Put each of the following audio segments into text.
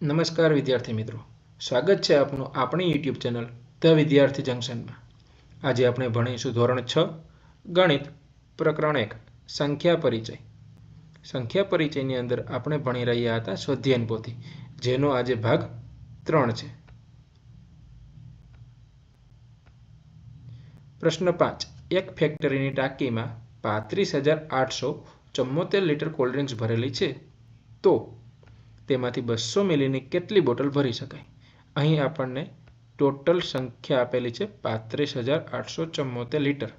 નમસ્કાર વિદ્યાર્થી મિત્રો, સ્વાગત છે આપનું આપણી યુટ્યુબ ચેનલ ધ વિદ્યાર્થી જંકશનમાં. આજે આપણે ભણીશું ધોરણ 6 ગણિત પ્રકરણ 1 સંખ્યા પરિચય. સંખ્યા પરિચયની અંદર આપણે ભણી રહ્યા હતા સ્વાધ્યાયન પોથી, જેનો આજે ભાગ 3 છે. પ્રશ્ન 5. એક ફેક્ટરીની ટાંકીમાં 35,874 લીટર કોલ્ડ ડ્રિંક્સ ભરેલી છે, તો તેમાંથી 200 મિલીની કેટલી બોટલ ભરી શકાય? અહીં આપણને ટોટલ સંખ્યા આપેલી છે 35,874 લીટર,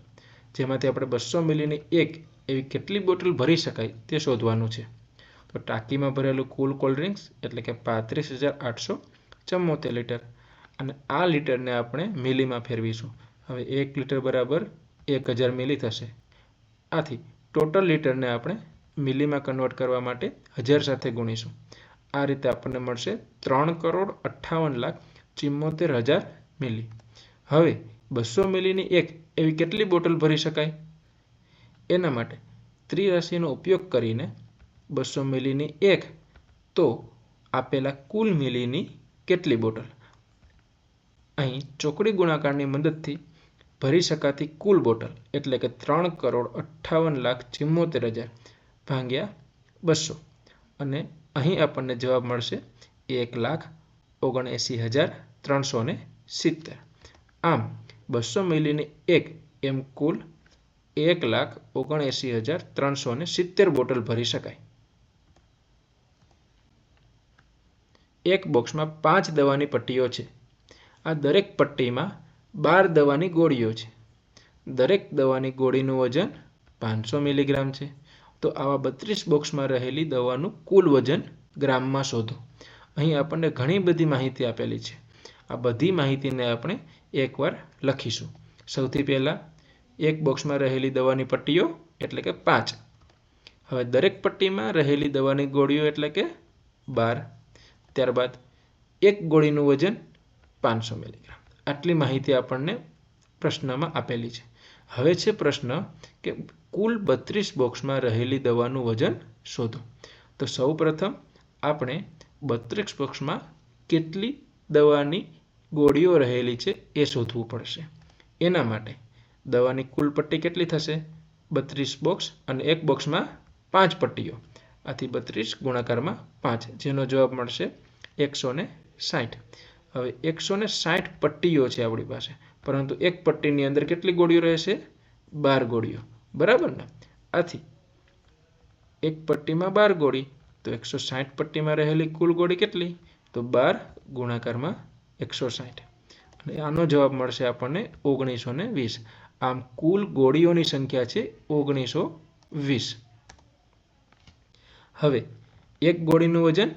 જેમાંથી આપણે 200 મિલીની એક એવી કેટલી બોટલ ભરી શકાય તે શોધવાનું છે. તો ટાંકીમાં ભરેલું કુલ કોલ્ડ ડ્રિંક્સ એટલે કે 35,874 લીટર, અને આ લીટરને આપણે મિલીમાં ફેરવીશું. હવે 1 લીટર બરાબર 1000 મિલી થશે. આથી ટોટલ લીટરને આપણે મિલીમાં કન્વર્ટ કરવા માટે 1000 સાથે ગુણીશું. આ રીતે આપણને મળશે 3,58,74,000 મિલી. હવે 200 મિલીની એક એવી કેટલી બોટલ ભરી શકાય? એના માટે ત્રિરાશિનો ઉપયોગ કરીને 200 મિલીની એક તો આપેલા કુલ મિલીની કેટલી બોટલ, અહીં ચોકડી ગુણાકારની મદદથી ભરી શકાતી કુલ બોટલ એટલે કે 3,58,74,000 ભાગ્યા 200, અને અહીં આપણને જવાબ મળશે 1,79,370. આમ 200 મિલીની એક એમ કુલ 1,79,370 બોટલ ભરી શકાય. એક બોક્સમાં 5 દવાની પટ્ટીઓ છે. આ દરેક પટ્ટીમાં 12 દવાની ગોળીઓ છે. દરેક દવાની ગોળીનું વજન 500 મિલીગ્રામ છે. તો આવા 32 બોક્સમાં રહેલી દવાનું કુલ વજન ગ્રામમાં શોધો. અહીં આપણને ઘણી બધી માહિતી આપેલી છે. આ બધી માહિતીને આપણે એકવાર લખીશું. સૌથી પહેલાં એક બોક્સમાં રહેલી દવાની પટ્ટીઓ એટલે કે 5. હવે દરેક પટ્ટીમાં રહેલી દવાની ગોળીઓ એટલે કે 12. ત્યારબાદ એક ગોળીનું વજન 500 મિલીગ્રામ. આટલી માહિતી આપણને પ્રશ્નમાં આપેલી છે. હવે છે પ્રશ્ન કે કુલ 32 બોક્સમાં રહેલી દવાનું વજન શોધો. તો સૌ પ્રથમ આપણે 32 બોક્સમાં કેટલી દવાની ગોળીઓ રહેલી છે એ શોધવું પડશે. એના માટે દવાની કુલ પટ્ટી કેટલી થશે? 32 બોક્સ, અને એક બોક્સમાં 5 પટ્ટીઓ, આથી 32 ગુણાકારમાં 5, જેનો જવાબ મળશે 160. હવે 160 પટ્ટીઓ છે આપણી પાસે, પરંતુ એક પટ્ટીની અંદર કેટલી ગોળીઓ રહેશે? 12 ગોળીઓ, બરાબર ને? આથી એક પટ્ટીમાં 12 ગોળી, તો 160 પટ્ટીમાં રહેલી કુલ ગોળી કેટલી? તો 12 ગુણાકારમાં 160, અને આનો જવાબ મળશે આપણને 1920. આમ કુલ ગોળીઓની સંખ્યા છે 1920. હવે એક ગોળીનું વજન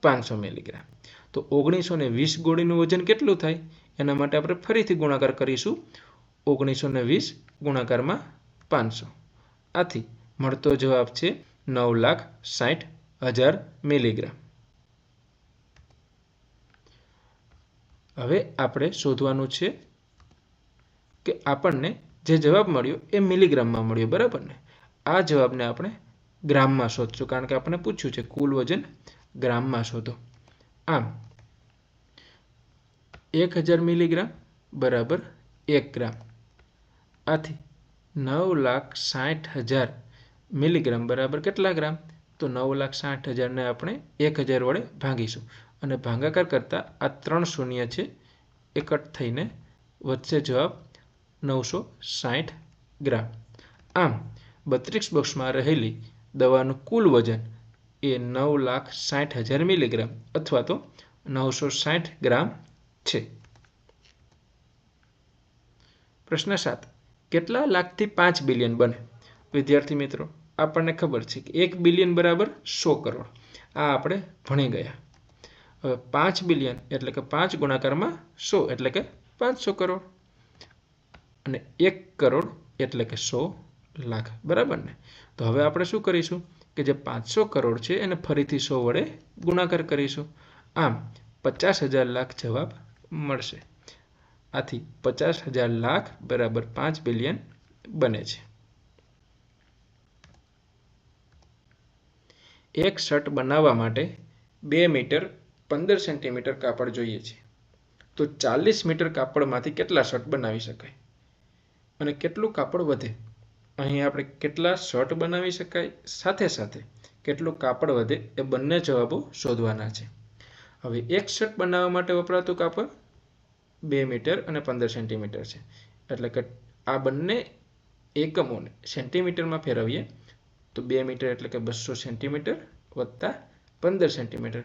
500 મિલીગ્રામ, તો 1920 ગોળીનું વજન કેટલું થાય? એના માટે આપણે ફરીથી ગુણાકાર કરીશું. 1920 ગુણાકારમાં 500, આથી મળતો જવાબ છે 9,60,000 મિલીગ્રામ. હવે આપણે શોધવાનું છે કે આપણને જે જવાબ મળ્યો એ મિલીગ્રામમાં મળ્યો, બરાબર ને? આ જવાબને આપણે ગ્રામમાં શોધશું, કારણ કે આપણે પૂછ્યું છે કુલ વજન ગ્રામમાં શોધો. આમ 1000 મિલીગ્રામ બરાબર 1 ગ્રામ. આથી 9,60,000 મિલીગ્રામ બરાબર કેટલા ગ્રામ? તો 9,60,000 ને આપણે 1000 વડે ભાગીશું, અને ભાગાકાર કરતાં આ 3 શૂન્ય છે એ કટ થઈને વધશે જવાબ 960 ગ્રામ. આમ 32 બોક્સમાં રહેલી દવાનું કુલ વજન એ 9,60,000 મિલીગ્રામ અથવા તો 960 ગ્રામ છે. પ્રશ્ન 7. કેટલા લાખથી 5 બિલિયન બને? વિદ્યાર્થી મિત્રો, આપણને ખબર છે કે 1 બિલિયન બરાબર 100 કરોડ. આ આપણે ભણી ગયા. હવે 5 બિલિયન એટલે કે 5 ગુણાકારમાં 100 એટલે કે 500 કરોડ, અને 1 કરોડ એટલે કે 100 લાખ, બરાબર ને? તો હવે આપણે શું કરીશું કે જે 500 કરોડ છે એને ફરીથી 100 વડે ગુણાકાર કરીશું. આમ 50,000 લાખ જવાબ મળશે. આથી 50,000 લાખ બરાબર 5 બિલિયન બને છે. એક શર્ટ બનાવવા માટે 2 મીટર 15 સેન્ટીમીટર કાપડ જોઈએ છે, તો 40 મીટર કાપડમાંથી કેટલા શર્ટ બનાવી શકાય અને કેટલું કાપડ વધે? અહીં આપણે કેટલા શર્ટ બનાવી શકાય સાથે સાથે કેટલું કાપડ વધે એ બંને જવાબો શોધવાના છે. હવે એક શર્ટ બનાવવા માટે વપરાતું કાપડ 2 મીટર અને 15 સેન્ટીમીટર છે. એટલે કે આ બંને એકમોને સેન્ટીમીટરમાં ફેરવીએ તો 2 મીટર એટલે કે 200 સેન્ટીમીટર વત્તા 15 સેન્ટીમીટર.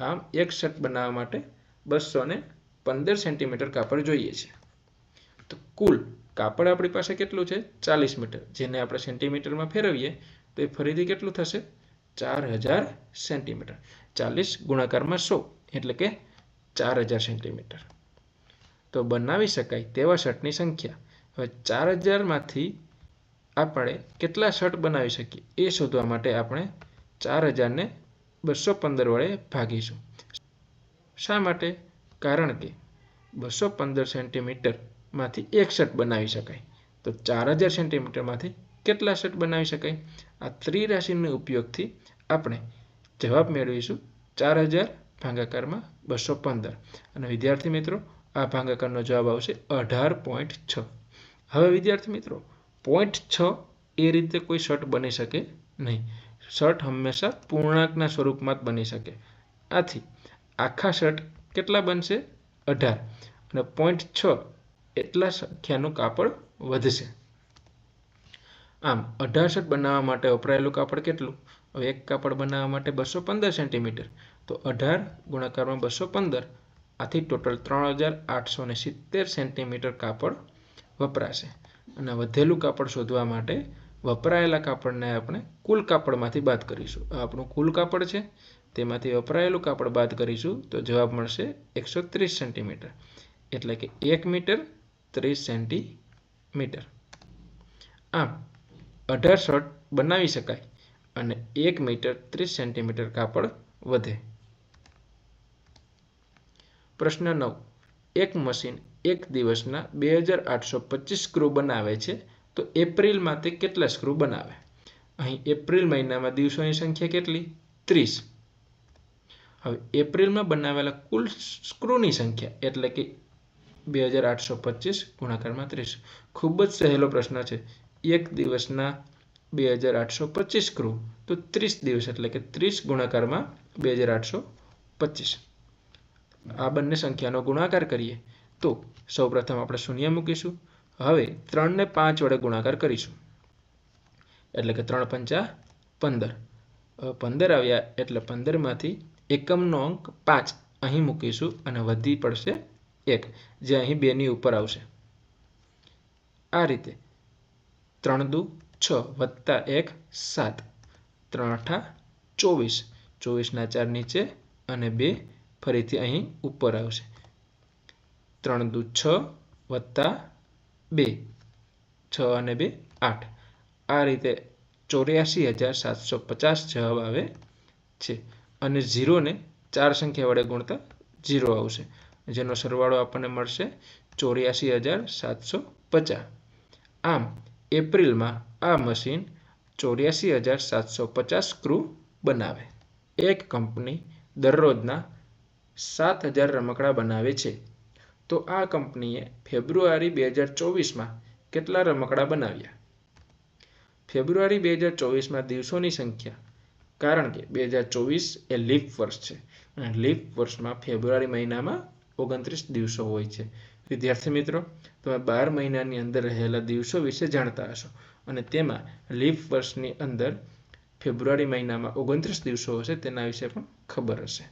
આમ એક શર્ટ બનાવવા માટે 215 સેન્ટીમીટર કાપડ જોઈએ છે. તો કુલ કાપડ આપણી પાસે કેટલું છે? 40 મીટર. જેને આપણે સેન્ટીમીટરમાં ફેરવીએ તો એ ફરીથી કેટલું થશે? 4000 સેન્ટીમીટર. 40 ગુણાકારમાં 100 એટલે કે 4000 સેન્ટીમીટર. તો બનાવી શકાય તેવા શર્ટની સંખ્યા. હવે 4000માંથી આપણે કેટલા શર્ટ બનાવી શકીએ એ શોધવા માટે આપણે 4000ને 215 વડે ભાગીશું. શા માટે? કારણ કે 215 સેન્ટીમીટરમાંથી એક શર્ટ બનાવી શકાય. તો 4000 સેન્ટીમીટરમાંથી કેટલા શર્ટ બનાવી શકાય? આ ત્રિરાશિના ઉપયોગથી આપણે જવાબ મેળવીશું 4000 ભાગાકારમાં 215. અને વિદ્યાર્થી મિત્રો, આ ભાગાકારનો જવાબ આવશે 18.6. હવે વિદ્યાર્થી મિત્રો, 0.6 એ રીતે કોઈ શર્ટ બની શકે નહીં. શર્ટ હંમેશા પૂર્ણાંકના સ્વરૂપમાં જ બની શકે. આથી આખા શર્ટ કેટલા બનશે? 18. અને 0.6 એટલા સંખ્યાનું કાપડ વધશે. આમ 18 શર્ટ બનાવવા માટે વપરાયેલું કાપડ કેટલું? હવે એક કાપડ બનાવવા માટે 215 સેન્ટીમીટર. તો 18 ગુણાકારમાં 215. આથી ટોટલ 3870 સેન્ટીમીટર કાપડ વપરાશે. અને વધેલું કાપડ શોધવા માટે વપરાયેલા કાપડને આપણે કુલ કાપડમાંથી બાદ કરીશું. આ આપણું કુલ કાપડ છે, તેમાંથી વપરાયેલું કાપડ બાદ કરીશું તો જવાબ મળશે 130 સેન્ટીમીટર. એટલે કે 1 મીટર 30 સેન્ટીમીટર. આમ 18 શર્ટ બનાવી શકાય અને 1 મીટર 30 સેન્ટીમીટર કાપડ વધે. પ્રશ્ન 9. એક મશીન એક દિવસના 2825 સ્ક્રૂ બનાવે છે, તો એપ્રિલમાં તે કેટલા સ્ક્રૂ બનાવે? અહીં એપ્રિલ મહિનામાં દિવસોની સંખ્યા કેટલી? 30. હવે એપ્રિલમાં બનાવેલા કુલ સ્ક્રૂની સંખ્યા એટલે કે 2825 ગુણાકારમાં 30. ખૂબ જ સહેલો પ્રશ્ન છે. એક દિવસના 2825 સ્ક્રૂ તો 30 દિવસ એટલે કે 30 ગુણાકારમાં 2825. આ બંને સંખ્યાનો ગુણાકાર કરીએ તો સૌપ્રથમ આપણે શૂન્ય મૂકીશું. હવે 3 ને 5 વડે ગુણાકાર કરીશું એટલે કે 3 પંચા 15. 15 આવ્યા એટલે 15માંથી એકમનો અંક 5 અહીં મૂકીશું અને વધી પડશે 1, જે અહીં 2ની ઉપર આવશે. આ રીતે 3 દુ 6 વત્તા 1 7, 3 8 24, 24ના 4 નીચે અને 2 ફરીથી અહીં ઉપર આવશે. 3 દુ 6 વત્તા 2, 6 અને 2 8. આ રીતે 84,750 જવાબ આવે છે. અને 0ને 4 સંખ્યા વડે ગુણતા 0 આવશે, જેનો સરવાળો આપણને મળશે 84,750. આમ એપ્રિલમાં આ મશીન 84,750 સ્ક્રૂ બનાવે. એક કંપની દરરોજના 7,000 રમકડા બનાવે છે, તો આ કંપનીએ ફેબ્રુઆરી 2024માં કેટલા રમકડા બનાવ્યા? ફેબ્રુઆરી 2024માં દિવસોની સંખ્યા, કારણ કે 2024 એ લીપ વર્ષ છે અને લીપ વર્ષમાં ફેબ્રુઆરી મહિનામાં 29 દિવસો હોય છે. વિદ્યાર્થી મિત્રો, તમે 12 મહિનાની અંદર રહેલા દિવસો વિશે જાણતા હશો અને તેમાં લીપ વર્ષની અંદર ફેબ્રુઆરી મહિનામાં 29 દિવસો હશે તેના વિશે પણ ખબર હશે.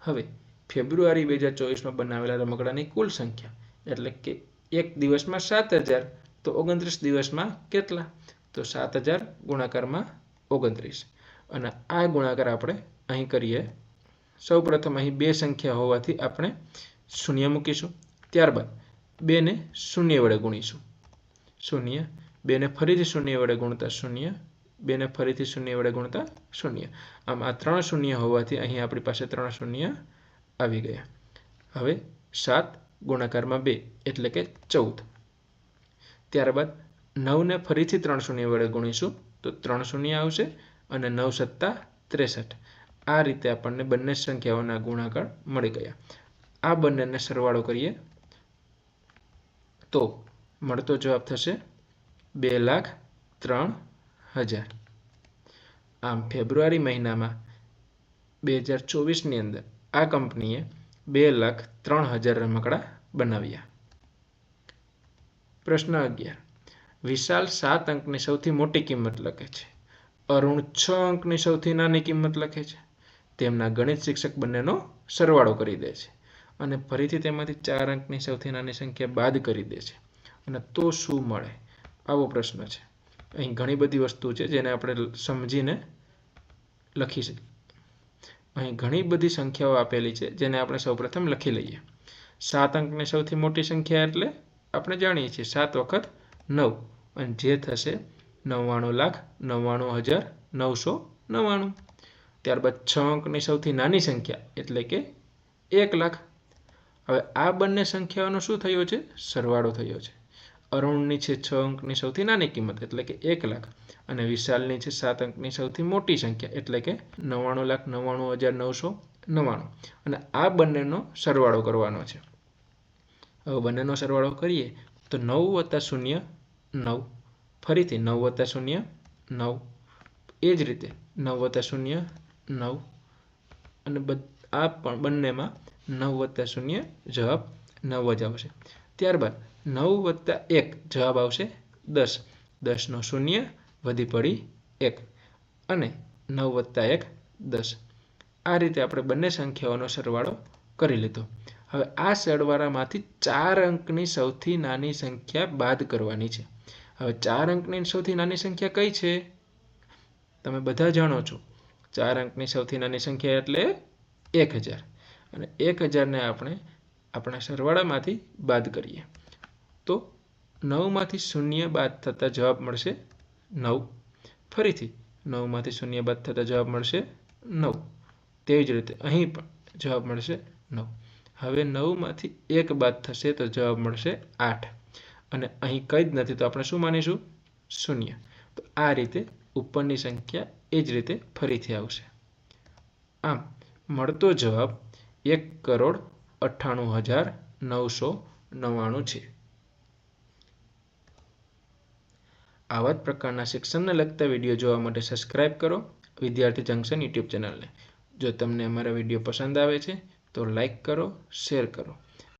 હવે ફેબ્રુઆરી 2024માં બનાવેલા રમકડાની કુલ સંખ્યા એટલે કે એક દિવસમાં 7,000, તો 29 દિવસમાં કેટલા? તો 7,000 ગુણાકારમાં 29. અને આ ગુણાકાર આપણે અહીં કરીએ. સૌપ્રથમ અહીં 2 સંખ્યા હોવાથી આપણે શૂન્ય મૂકીશું. ત્યારબાદ 2ને શૂન્ય વડે ગુણીશું. 0, 2ને ફરીથી શૂન્ય વડે ગુણતા 0, 2ને ફરીથી શૂન્ય વડે ગુણતા 0. આમ આ 3 શૂન્ય હોવાથી અહીં આપણી પાસે 3 શૂન્ય આવી ગયા. હવે 7 ગુણાકારમાં 2 એટલે કે 14. ત્યારબાદ 9ને ફરીથી 3 શૂન્ય વડે ગુણીશું તો 3 શૂન્ય આવશે અને 9 × 7 = 63. આ રીતે આપણને બંને સંખ્યાઓના ગુણાકાર મળી ગયા. આ બંનેને સરવાળો કરીએ તો મળતો જવાબ થશે 2,03,000. આમ ફેબ્રુઆરી મહિનામાં 2024ની અંદર આ કંપનીએ 2,03,000 રમકડા બનાવ્યા. પ્રશ્ન 11. વિશાલ 7 અંકની સૌથી મોટી કિંમત લખે છે. અરુણ 6 અંકની સૌથી નાની કિંમત લખે છે. તેમના ગણિત શિક્ષક બંનેનો સરવાળો કરી દે છે અને ફરીથી તેમાંથી 4 અંકની સૌથી નાની સંખ્યા બાદ કરી દે છે. અને તો શું મળે? આવો પ્રશ્ન છે. અહીં ઘણી બધી વસ્તુ છે જેને આપણે સમજીને લખી શકીએ. અહીં ઘણી બધી સંખ્યાઓ આપેલી છે જેને આપણે સૌપ્રથમ લખી લઈએ. 7 અંકની સૌથી મોટી સંખ્યા એટલે આપણે જાણીએ છીએ 7 વખત 9 અને જે થશે 99,99,999. ત્યારબાદ 6 અંકની સૌથી નાની સંખ્યા એટલે કે 1,00,000. હવે આ બંને સંખ્યાઓનો શું થયો છે? સરવાળો થયો છે. અરુણની છે 6 અંકની સૌથી નાની કિંમત એટલે કે 1,00,000 અને વિશાલની છે 7 અંકની સૌથી મોટી સંખ્યા એટલે કે 99,99,999 અને આ બંનેનો સરવાળો કરવાનો છે. હવે બંનેનો સરવાળો કરીએ તો 9 + 0 9, ફરીથી 9 + 0 9, એ જ રીતે 9 + 0 9 અને આ પણ બંનેમાં 9 + 0 જવાબ 9 જ આવશે. ત્યારબાદ 9 + 1 જવાબ આવશે 10. 10નો 0 વધી પડી 1 અને 9 + 1 10. આ રીતે આપણે બંને સંખ્યાઓનો સરવાળો કરી લીધો. હવે આ સરવાળામાંથી 4 અંકની સૌથી નાની સંખ્યા બાદ કરવાની છે. હવે 4 અંકની સૌથી નાની સંખ્યા કઈ છે? તમે બધા જાણો છો. 4 અંકની સૌથી નાની સંખ્યા એટલે 1000 અને 1000ને આપણે આપણા સરવાળામાંથી બાદ કરીએ તો 9માંથી 0 બાદ થતાં જવાબ મળશે 9. ફરીથી 9માંથી 0 બાદ થતાં જવાબ મળશે 9. તેવી જ રીતે અહીં પણ જવાબ મળશે 9. હવે 9માંથી 1 બાદ થશે તો જવાબ મળશે 8 અને અહીં કંઈ જ નથી તો આપણે શું માનીશું? 0. તો આ રીતે ઉપરની સંખ્યા એ જ રીતે ફરીથી આવશે. આમ મળતો જવાબ 1,98,999 છે. આવા જ પ્રકારના શિક્ષણને લગતા વિડીયો જોવા માટે સબસ્ક્રાઇબ કરો વિદ્યાર્થી જંકશન યુટ્યુબ ચેનલને. જો તમને અમારા વિડીયો પસંદ આવે છે તો લાઈક કરો, શેર કરો.